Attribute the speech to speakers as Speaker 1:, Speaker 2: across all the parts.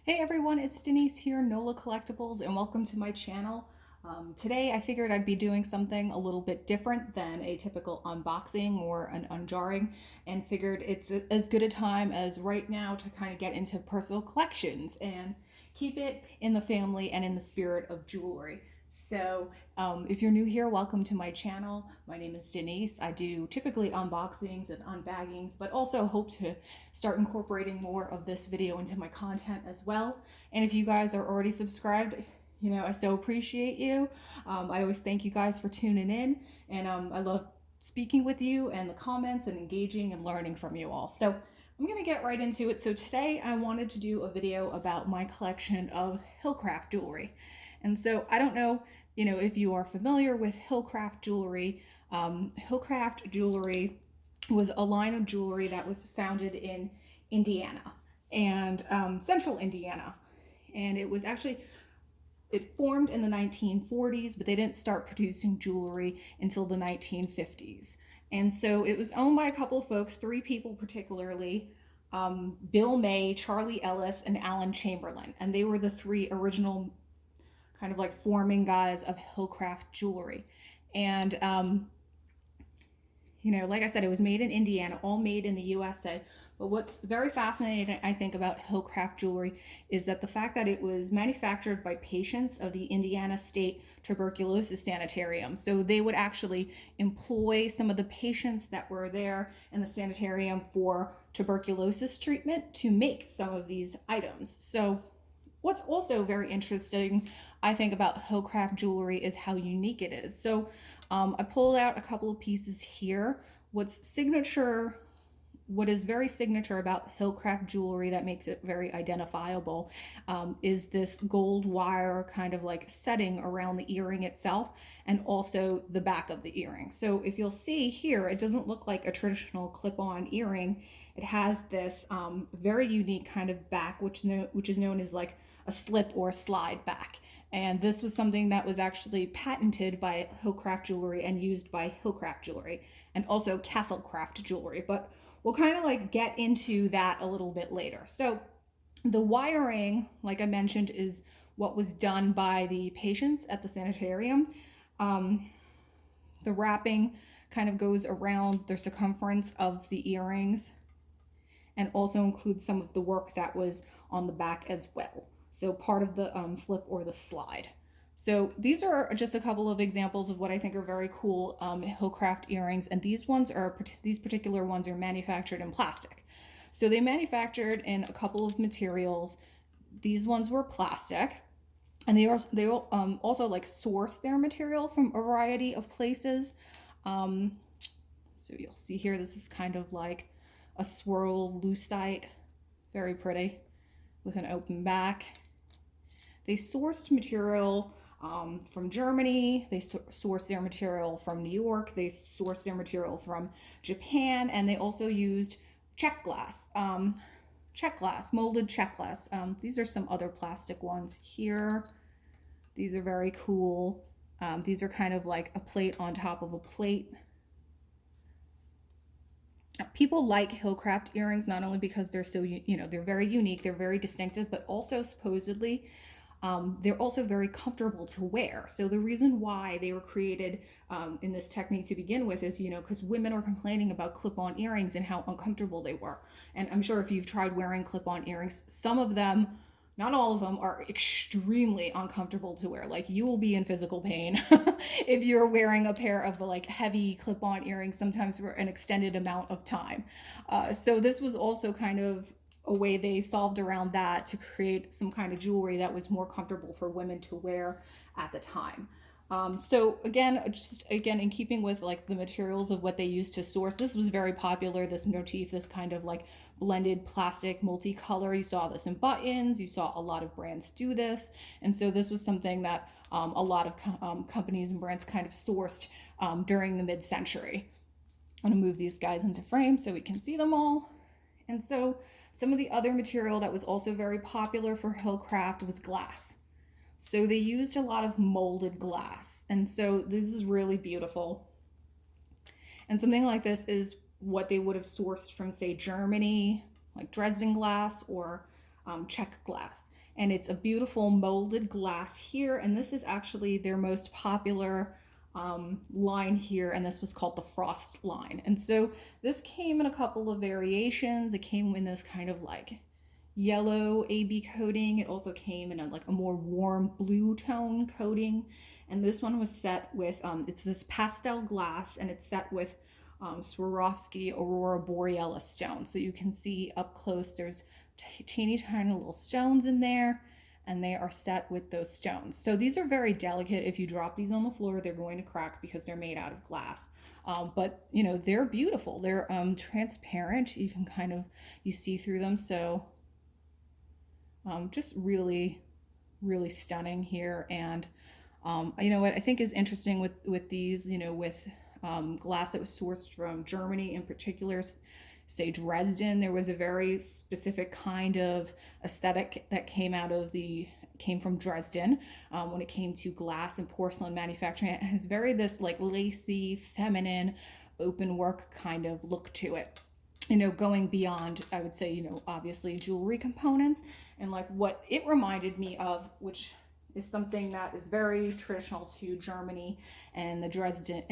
Speaker 1: Hey everyone, it's Denise here, NOLA Collectibles, and welcome to my channel. Today I figured I'd be doing something a little bit different than a typical unboxing or an unjarring, and figured it's as good a time as right now to kind of get into personal collections and keep it in the family and in the spirit of jewelry. So if you're new here, welcome to my channel. My name is Denise. I do typically unboxings and unbaggings, but also hope to start incorporating more of this video into my content as well. And if you guys are already subscribed, I so appreciate you. I always thank you guys for tuning in, and I love speaking with you and the comments and engaging and learning from you all. So I'm gonna get right into it. So today I wanted to do a video about my collection of Hillcraft jewelry. And so I don't know, if you are familiar with Hillcraft jewelry. Hillcraft jewelry was a line of jewelry that was founded in Indiana and central Indiana. And it formed in the 1940s, but they didn't start producing jewelry until the 1950s. And so it was owned by a couple of folks, three people particularly, Bill May, Charlie Ellis, and Alan Chamberlain. And they were the three original kind of like forming guys of Hillcraft jewelry. And, like I said, it was made in Indiana, all made in the USA. But what's very fascinating, I think, about Hillcraft jewelry is that the fact that it was manufactured by patients of the Indiana State Tuberculosis Sanitarium. So they would actually employ some of the patients that were there in the sanitarium for tuberculosis treatment to make some of these items. So what's also very interesting, I think, about Hillcraft jewelry is how unique it is. So I pulled out a couple of pieces here. What is very signature about Hillcraft jewelry that makes it very identifiable is this gold wire kind of like setting around the earring itself and also the back of the earring. So if you'll see here, it doesn't look like a traditional clip-on earring. It has this very unique kind of back, which is known as like a slip or slide back. And this was something that was actually patented by Hillcraft jewelry and used by Hillcraft jewelry and also Castlecraft jewelry. But we'll kind of like get into that a little bit later. So the wiring, like I mentioned, is what was done by the patients at the sanitarium. The wrapping kind of goes around the circumference of the earrings and also includes some of the work that was on the back as well. So part of the slip or the slide. So these are just a couple of examples of what I think are very cool Hillcraft earrings, and these particular ones are manufactured in plastic. So they manufactured in a couple of materials. These ones were plastic, and they also like source their material from a variety of places. So you'll see here, this is kind of like a swirl lucite, very pretty, with an open back. They sourced material from Germany, they sourced their material from New York, they sourced their material from Japan, and they also used check glass, molded check glass. These are some other plastic ones here. These are very cool. These are kind of like a plate on top of a plate. People like Hillcraft earrings not only because they're so, they're very unique, they're very distinctive, but also supposedly they're also very comfortable to wear. So the reason why they were created in this technique to begin with is, because women were complaining about clip-on earrings and how uncomfortable they were. And I'm sure if you've tried wearing clip-on earrings, some of them, not all of them, are extremely uncomfortable to wear. Like, you will be in physical pain if you're wearing a pair of the like heavy clip-on earrings, sometimes for an extended amount of time. So this was also kind of a way they solved around that to create some kind of jewelry that was more comfortable for women to wear at the time. So again, in keeping with like the materials of what they used to source, this was very popular, this motif, this kind of like blended plastic multicolor. You saw this in buttons, you saw a lot of brands do this. And so this was something that a lot of companies and brands kind of sourced during the mid-century. I'm gonna move these guys into frame so we can see them all. And so some of the other material that was also very popular for Hillcraft was glass. So they used a lot of molded glass. And so this is really beautiful. And something like this is what they would have sourced from, say, Germany, like Dresden glass, or check glass. And it's a beautiful molded glass here. And this is actually their most popular line here. And this was called the Frost line. And so this came in a couple of variations. It came in this kind of like yellow AB coating. It also came in like a more warm blue tone coating. And this one was set with, it's this pastel glass, and it's set with Swarovski Aurora Borealis stone. So you can see up close, there's teeny tiny little stones in there, and they are set with those stones. So these are very delicate. If you drop these on the floor, they're going to crack because they're made out of glass. But you know, they're beautiful. They're transparent. You can kind of, you see through them. So just really, really stunning here. And you know what I think is interesting with these, you know, with glass that was sourced from Germany in particular, say Dresden, there was a very specific kind of aesthetic that came from Dresden when it came to glass and porcelain manufacturing. It has very this like lacy, feminine, open work kind of look to it. You know, going beyond, I would say, you know, obviously jewelry components, and like what it reminded me of, which is something that is very traditional to Germany and Dresden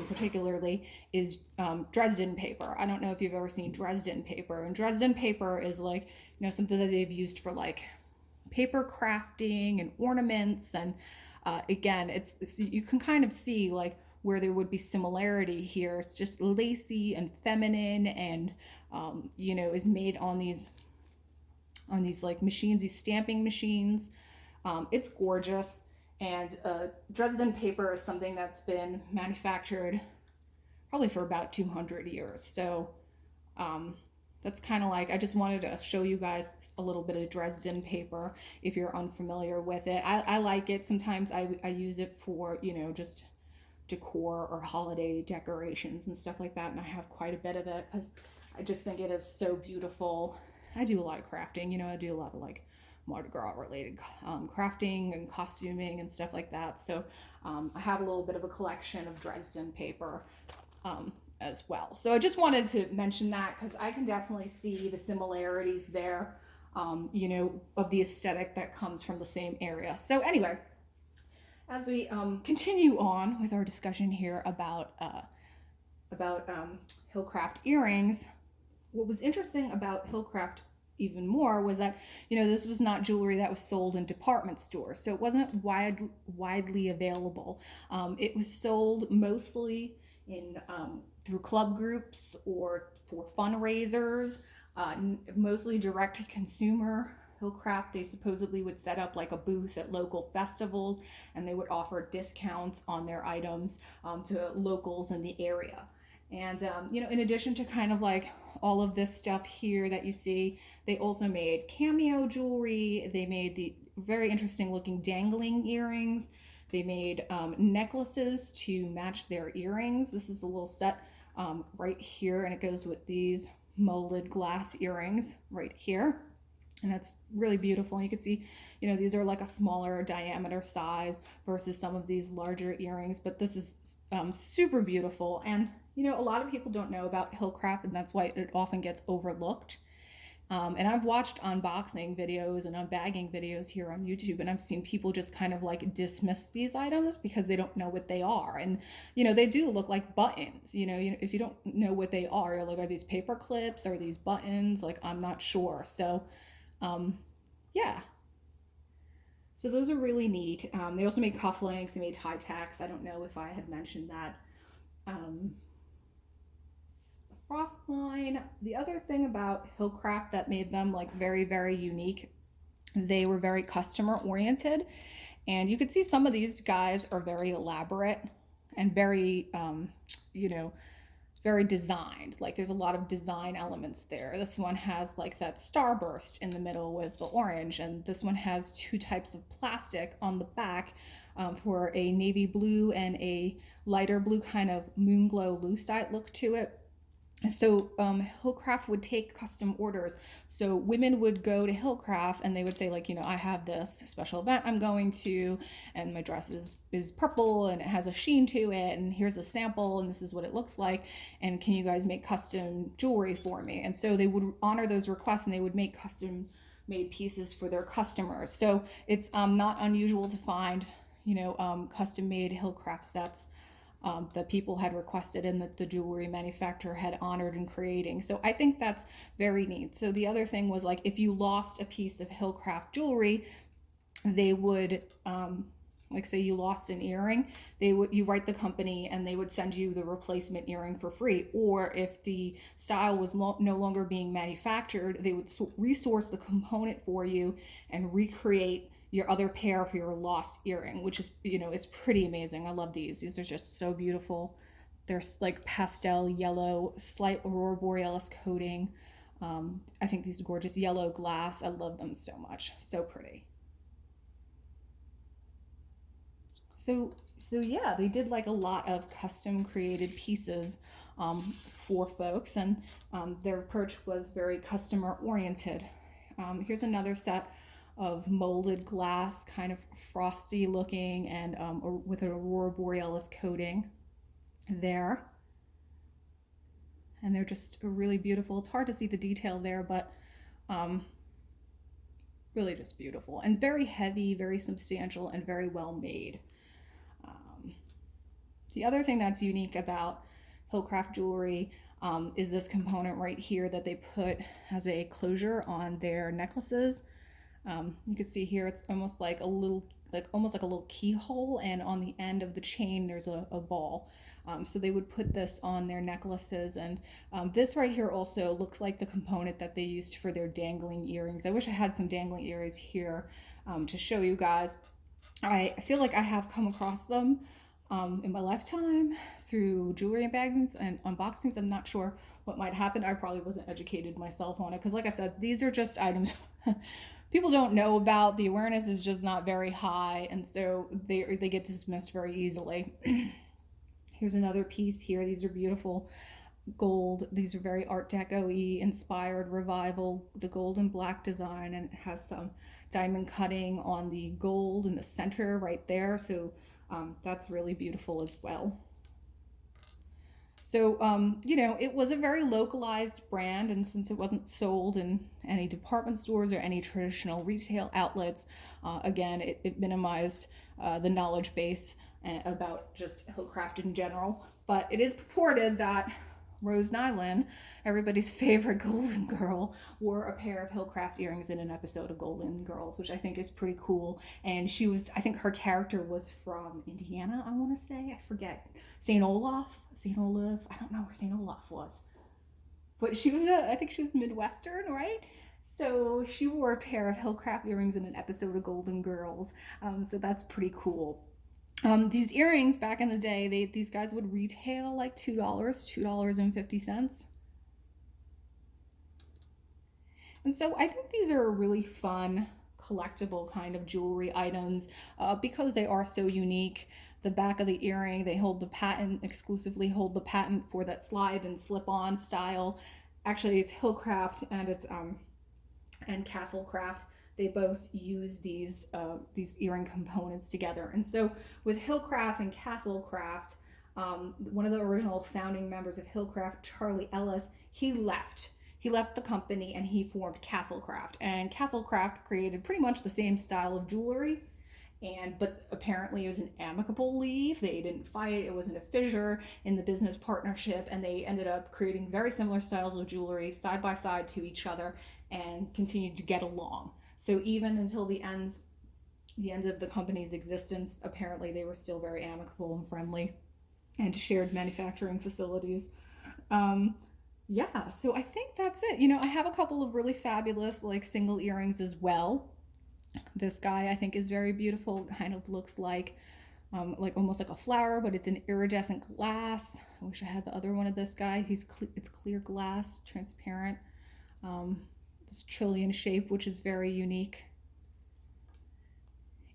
Speaker 1: particularly, is Dresden paper. I don't know if you've ever seen Dresden paper, and Dresden paper is like, you know, something that they've used for like paper crafting and ornaments. And again, it's you can kind of see like where there would be similarity here. It's just lacy and feminine, and you know, is made on these like machines, these stamping machines. It's gorgeous. And Dresden paper is something that's been manufactured probably for about 200 years. So that's kind of like, I just wanted to show you guys a little bit of Dresden paper if you're unfamiliar with it. I like it. Sometimes I use it for, you know, just decor or holiday decorations and stuff like that. And I have quite a bit of it because I just think it is so beautiful. I do a lot of crafting, you know, I do a lot of like Mardi Gras related crafting and costuming and stuff like that. So I have a little bit of a collection of Dresden paper as well. So I just wanted to mention that because I can definitely see the similarities there, you know, of the aesthetic that comes from the same area. So anyway, as we continue on with our discussion here about Hillcraft earrings, what was interesting about Hillcraft even more was that, you know, this was not jewelry that was sold in department stores, so it wasn't widely available. It was sold mostly in through club groups or for fundraisers, mostly direct to consumer. Hillcraft, they supposedly would set up like a booth at local festivals, and they would offer discounts on their items to locals in the area. And you know, in addition to kind of like all of this stuff here that you see, they also made cameo jewelry. They made the very interesting looking dangling earrings. They made necklaces to match their earrings. This is a little set right here, and it goes with these molded glass earrings right here. And that's really beautiful. And you can see, you know, these are like a smaller diameter size versus some of these larger earrings, but this is super beautiful. And, you know, a lot of people don't know about Hillcraft, and that's why it often gets overlooked. And I've watched unboxing videos and unbagging videos here on YouTube, and I've seen people just kind of like dismiss these items because they don't know what they are. And, you know, they do look like buttons. You know, if you don't know what they are, you're like, are these paper clips? Are these buttons? Like, I'm not sure. So, yeah. So those are really neat. They also made cufflinks, they made tie tacks. I don't know if I had mentioned that. The Frost line, the other thing about Hillcraft that made them like very, very unique, they were very customer oriented. And you could see some of these guys are very elaborate and very, you know, very designed. Like there's a lot of design elements there. This one has like that starburst in the middle with the orange, and this one has two types of plastic on the back for a navy blue and a lighter blue kind of moon glow lucite look to it. So Hillcraft would take custom orders. So women would go to Hillcraft and they would say like, you know, I have this special event I'm going to, and my dress is purple and it has a sheen to it, and here's a sample and this is what it looks like, and can you guys make custom jewelry for me? And so they would honor those requests and they would make custom made pieces for their customers. So it's not unusual to find, custom made Hillcraft sets that people had requested and that the jewelry manufacturer had honored in creating. So I think that's very neat. So the other thing was, like, if you lost a piece of Hillcraft jewelry, they would, like, say you lost an earring, you write the company and they would send you the replacement earring for free. Or if the style was no longer being manufactured, they would resource the component for you and recreate your other pair for your lost earring, which is, is pretty amazing. I love these. These are just so beautiful. They're like pastel yellow, slight aurora borealis coating. I think these are gorgeous. Yellow glass. I love them so much. So pretty. So yeah, they did like a lot of custom created pieces for folks, and their approach was very customer oriented. Here's another set of molded glass, kind of frosty looking, and with an aurora borealis coating there. And they're just really beautiful. It's hard to see the detail there, but really just beautiful and very heavy, very substantial, and very well made. The other thing that's unique about Hillcraft jewelry is this component right here that they put as a closure on their necklaces. You can see here it's almost like a little keyhole, and on the end of the chain there's a ball. So they would put this on their necklaces, and this right here also looks like the component that they used for their dangling earrings. I wish I had some dangling earrings here to show you guys. I feel like I have come across them in my lifetime through jewelry and bags and unboxings. I'm not sure what might happen. I probably wasn't educated myself on it because, like I said, these are just items people don't know about. The awareness is just not very high, and so they get dismissed very easily. Here's another piece here. These are beautiful gold. These are very Art Deco-y inspired revival, the gold and black design, and it has some diamond cutting on the gold in the center right there. So that's really beautiful as well. So, it was a very localized brand, and since it wasn't sold in any department stores or any traditional retail outlets, again, it minimized the knowledge base about just Hillcraft in general. But it is purported that Rose Nylund, everybody's favorite Golden Girl, wore a pair of Hillcraft earrings in an episode of Golden Girls, which I think is pretty cool. And I think her character was from Indiana, I want to say. I forget. St. Olaf? I don't know where St. Olaf was. But I think she was Midwestern, right? So she wore a pair of Hillcraft earrings in an episode of Golden Girls. So that's pretty cool. These earrings back in the day, these guys would retail like $2.50. And so I think these are really fun, collectible kind of jewelry items because they are so unique. The back of the earring, they exclusively hold the patent for that slide and slip-on style. Actually, it's Hillcraft and it's and Castlecraft. They both use these earring components together. And so with Hillcraft and Castlecraft, one of the original founding members of Hillcraft, Charlie Ellis, he left the company and he formed Castlecraft. And Castlecraft created pretty much the same style of jewelry, but apparently it was an amicable leave. They didn't fight. It wasn't a fissure in the business partnership, and they ended up creating very similar styles of jewelry side by side to each other and continued to get along. So even until the end of the company's existence, apparently they were still very amicable and friendly and shared manufacturing facilities. So I think that's it. I have a couple of really fabulous like single earrings as well. This guy I think is very beautiful. Kind of looks like almost like a flower, but it's an iridescent glass. I wish I had the other one of this guy. It's clear glass, transparent. This trillion shape, which is very unique.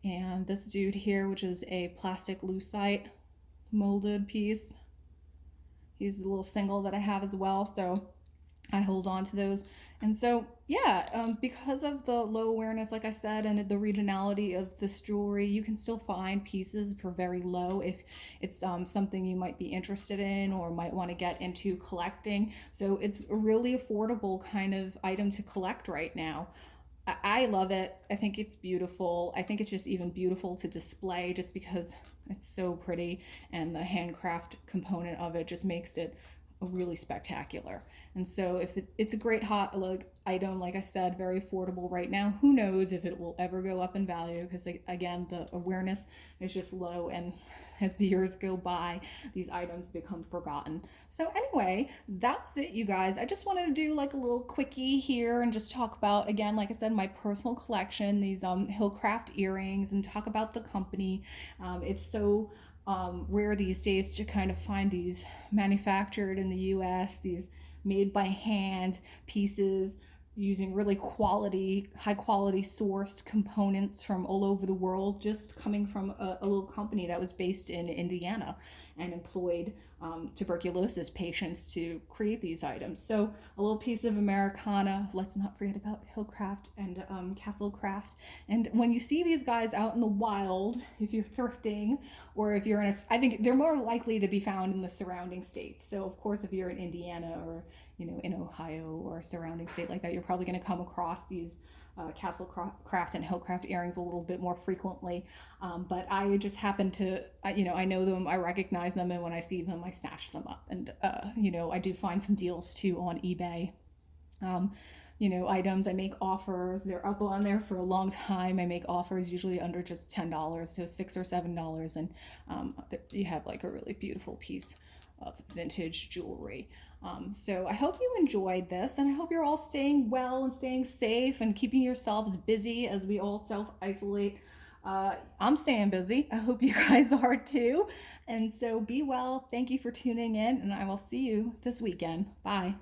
Speaker 1: And this dude here, which is a plastic lucite molded piece. He's a little single that I have as well, so I hold on to those. And so, because of the low awareness, like I said, and the regionality of this jewelry, you can still find pieces for very low if it's something you might be interested in or might want to get into collecting. So it's a really affordable kind of item to collect right now. I love it. I think it's beautiful. I think it's just even beautiful to display just because it's so pretty, and the handcraft component of it just makes it really spectacular. And so if it's a great hot like item, like I said, very affordable right now. Who knows if it will ever go up in value, because again, the awareness is just low, and as the years go by, these items become forgotten. So anyway, that's it, you guys. I just wanted to do like a little quickie here and just talk about, again, like I said, my personal collection, these Hillcraft earrings, and talk about the company. It's so rare these days to kind of find these manufactured in the US, these made by hand pieces using really high quality sourced components from all over the world, just coming from a little company that was based in Indiana and employed tuberculosis patients to create these items. So a little piece of Americana. Let's not forget about Hillcraft and Castlecraft. And when you see these guys out in the wild, if you're thrifting, or if you're I think they're more likely to be found in the surrounding states. So of course, if you're in Indiana, or in Ohio or a surrounding state like that, you're probably going to come across these Castlecraft and Hillcraft earrings a little bit more frequently. But I just happen to, I know them, I recognize them, and when I see them, I snatch them up. And, I do find some deals too on eBay. Items, I make offers. They're up on there for a long time. I make offers usually under just $10, so $6 or $7, and you have like a really beautiful piece of vintage jewelry. So I hope you enjoyed this, and I hope you're all staying well and staying safe and keeping yourselves busy as we all self-isolate. I'm staying busy. I hope you guys are too. And so be well. Thank you for tuning in, and I will see you this weekend. Bye.